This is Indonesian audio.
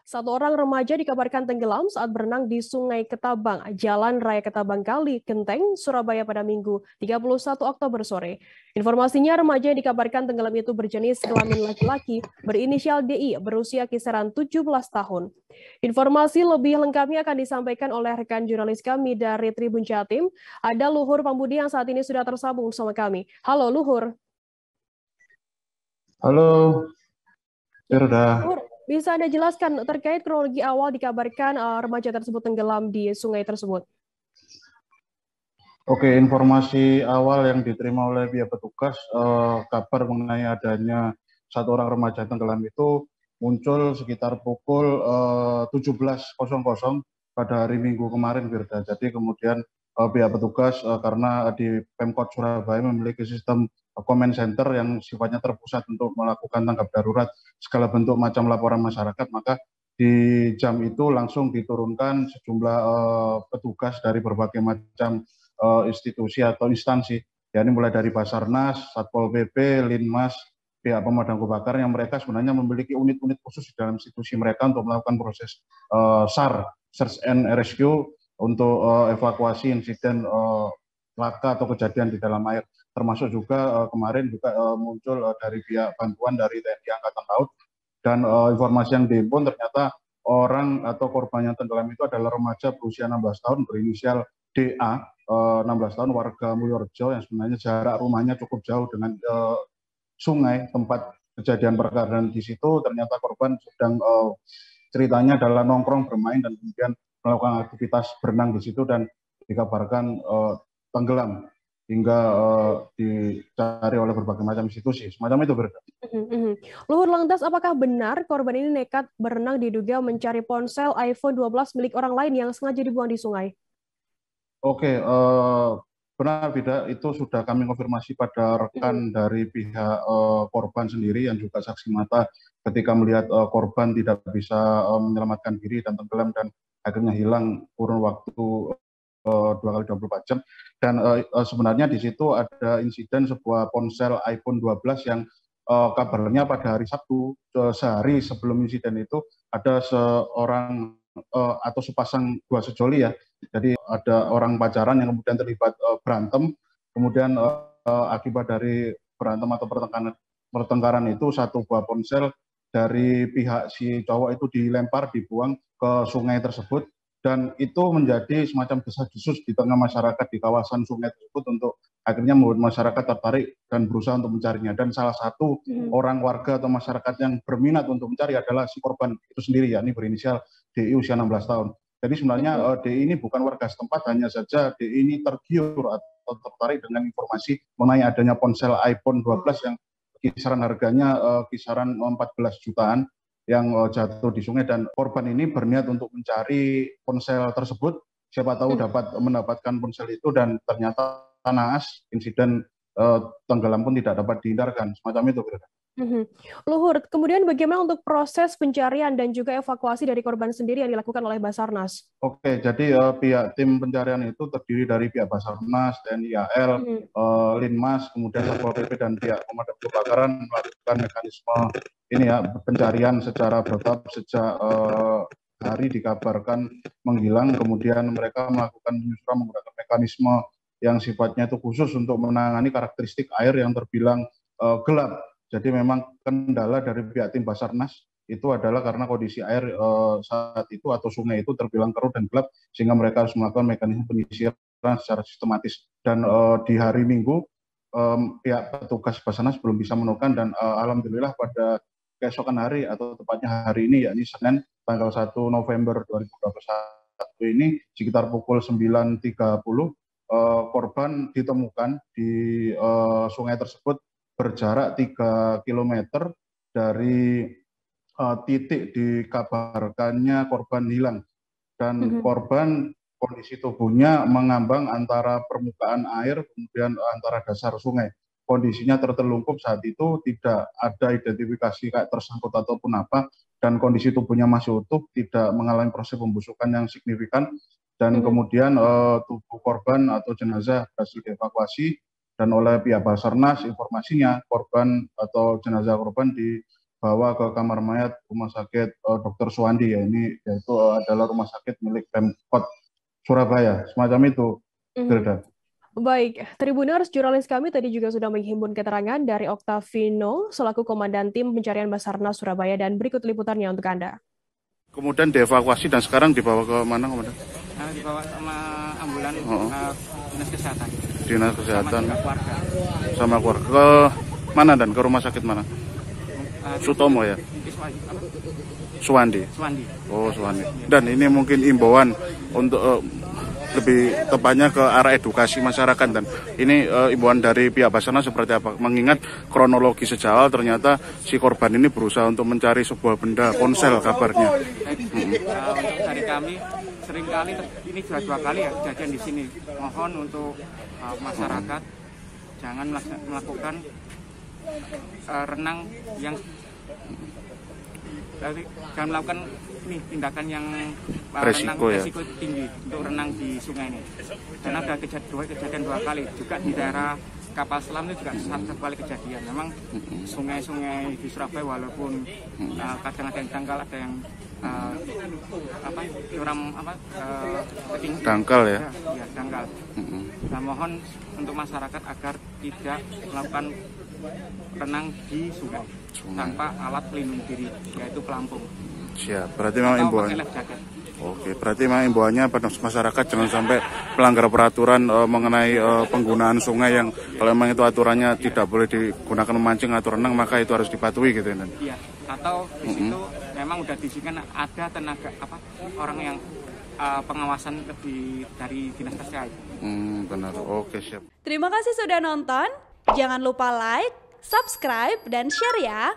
Satu orang remaja dikabarkan tenggelam saat berenang di Sungai Ketabang, Jalan Raya Ketabang Kali, Genteng, Surabaya pada Minggu 31 Oktober sore. Informasinya remaja yang dikabarkan tenggelam itu berjenis kelamin laki-laki berinisial DI berusia kisaran 17 tahun. Informasi lebih lengkapnya akan disampaikan oleh rekan jurnalis kami dari Tribun Jatim. Ada Luhur Pambudi yang saat ini sudah tersambung bersama kami. Halo Luhur. Halo, Firda. Luhur, bisa Anda jelaskan terkait kronologi awal dikabarkan remaja tersebut tenggelam di sungai tersebut? Oke, informasi awal yang diterima oleh pihak petugas, kabar mengenai adanya satu orang remaja tenggelam itu muncul sekitar pukul 17.00 pada hari Minggu kemarin, Firda. Jadi kemudian pihak petugas karena di Pemkot Surabaya memiliki sistem comment center yang sifatnya terpusat untuk melakukan tanggap darurat segala bentuk macam laporan masyarakat, maka di jam itu langsung diturunkan sejumlah petugas dari berbagai macam institusi atau instansi, yakni mulai dari Basarnas, Satpol PP, Linmas, pihak pemadam kebakaran yang mereka sebenarnya memiliki unit-unit khusus di dalam institusi mereka untuk melakukan proses SAR, Search and Rescue, untuk evakuasi insiden laka atau kejadian di dalam air. Termasuk juga kemarin juga muncul dari pihak bantuan dari TNI Angkatan Laut, dan informasi yang dihimpun ternyata orang atau korban yang tenggelam itu adalah remaja berusia 16 tahun berinisial DA, 16 tahun, warga Mulyorejo, yang sebenarnya jarak rumahnya cukup jauh dengan sungai tempat kejadian perkara, dan di situ ternyata korban sedang ceritanya adalah nongkrong bermain dan kemudian melakukan aktivitas berenang di situ dan dikabarkan tenggelam hingga dicari oleh berbagai macam institusi. Semacam itu, Berda. Luhur, lantas apakah benar korban ini nekat berenang diduga mencari ponsel iPhone 12 milik orang lain yang sengaja dibuang di sungai? Oke, benar tidak, itu sudah kami konfirmasi pada rekan dari pihak korban sendiri yang juga saksi mata ketika melihat korban tidak bisa menyelamatkan diri dan tenggelam dan akhirnya hilang kurun waktu 2 kali 24 jam. Dan sebenarnya di situ ada insiden sebuah ponsel iPhone 12 yang kabarnya pada hari Sabtu, sehari sebelum insiden itu, ada seorang atau sepasang dua sejoli ya. Jadi ada orang pacaran yang kemudian terlibat berantem, kemudian akibat dari berantem atau pertengkaran itu satu buah ponsel dari pihak si cowok itu dilempar, dibuang ke sungai tersebut, dan itu menjadi semacam desas-desus di tengah masyarakat di kawasan sungai tersebut untuk akhirnya membuat masyarakat tertarik dan berusaha untuk mencarinya. Dan salah satu orang warga atau masyarakat yang berminat untuk mencari adalah si korban itu sendiri, yakni berinisial DI usia 16 tahun. Jadi sebenarnya DI ini bukan warga setempat, hanya saja DI ini tergiur atau tertarik dengan informasi mengenai adanya ponsel iPhone 12 yang kisaran harganya kisaran 14 jutaan yang jatuh di sungai, dan korban ini berniat untuk mencari ponsel tersebut, siapa tahu dapat mendapatkan ponsel itu, dan ternyata naas, insiden tenggelam pun tidak dapat dihindarkan, semacam itu. Luhur, kemudian bagaimana untuk proses pencarian dan juga evakuasi dari korban sendiri yang dilakukan oleh Basarnas? Oke, jadi pihak tim pencarian itu terdiri dari pihak Basarnas, TNI AL, Linmas, kemudian Satpol PP dan pihak pemadam kebakaran melakukan mekanisme ini ya, pencarian secara bertahap sejak hari dikabarkan menghilang. Kemudian mereka melakukan penyusuran menggunakan mekanisme yang sifatnya itu khusus untuk menangani karakteristik air yang terbilang gelap. Jadi memang kendala dari pihak tim Basarnas itu adalah karena kondisi air saat itu atau sungai itu terbilang keruh dan gelap, sehingga mereka harus melakukan mekanisme penyisiran secara sistematis. Dan di hari Minggu pihak petugas Basarnas belum bisa menemukan, dan alhamdulillah pada keesokan hari atau tepatnya hari ini, yakni Senin tanggal 1 November 2021 ini sekitar pukul 9.30 korban ditemukan di sungai tersebut berjarak 3 km dari titik dikabarkannya korban hilang, dan korban kondisi tubuhnya mengambang antara permukaan air kemudian antara dasar sungai. Kondisinya tertelungkup saat itu, tidak ada identifikasi kayak tersangkut ataupun apa, dan kondisi tubuhnya masih utuh, tidak mengalami proses pembusukan yang signifikan, dan kemudian tubuh korban atau jenazah berhasil dievakuasi, dan oleh pihak Basarnas informasinya korban atau jenazah korban dibawa ke kamar mayat Rumah Sakit Dr. Suwandi ya, ini yaitu adalah rumah sakit milik Pemkot Surabaya, semacam itu. Baik, Tribuners, jurnalis kami tadi juga sudah menghimpun keterangan dari Oktavino selaku Komandan Tim Pencarian Basarnas Surabaya, dan berikut liputannya untuk Anda. Kemudian dievakuasi dan sekarang dibawa ke mana, Komandan? Dibawa sama ambulan Dinas Kesehatan. Dinas Kesehatan sama keluarga. Ke mana dan ke rumah sakit mana? Sutomo ya? Suwandi. Oh, Suwandi. Dan ini mungkin imbauan untuk lebih tepatnya ke arah edukasi masyarakat, dan ini imbauan dari pihak Basarnas seperti apa? Mengingat kronologi sejak awal ternyata si korban ini berusaha untuk mencari sebuah benda ponsel kabarnya. Untuk dari kami seringkali ini sudah 2 kali ya kejadian di sini. Mohon untuk masyarakat jangan melakukan renang yang jangan melakukan tindakan yang resiko tinggi untuk renang di sungai ini. Karena ada kejadian 2 kali juga di daerah Kapal Selam itu juga 1 kali kejadian. Memang sungai-sungai di Surabaya walaupun kadang ada yang dangkal, ada yang dangkal ya. Ya, dangkal. Nah, mohon untuk masyarakat agar tidak melakukan renang di sungai tanpa alat pelindung diri, yaitu pelampung. Siap, berarti memang imbauannya. Oke, berarti memang imbauannya pada masyarakat jangan sampai melanggar peraturan mengenai penggunaan sungai yang kalau memang itu aturannya tidak boleh digunakan memancing atau renang, maka itu harus dipatuhi gitu ya. Iya, atau di situ memang udah disini ada tenaga orang yang pengawasan lebih dari Dinas Kesehatan. Benar, oke siap. Terima kasih sudah nonton. Jangan lupa like, subscribe, dan share ya.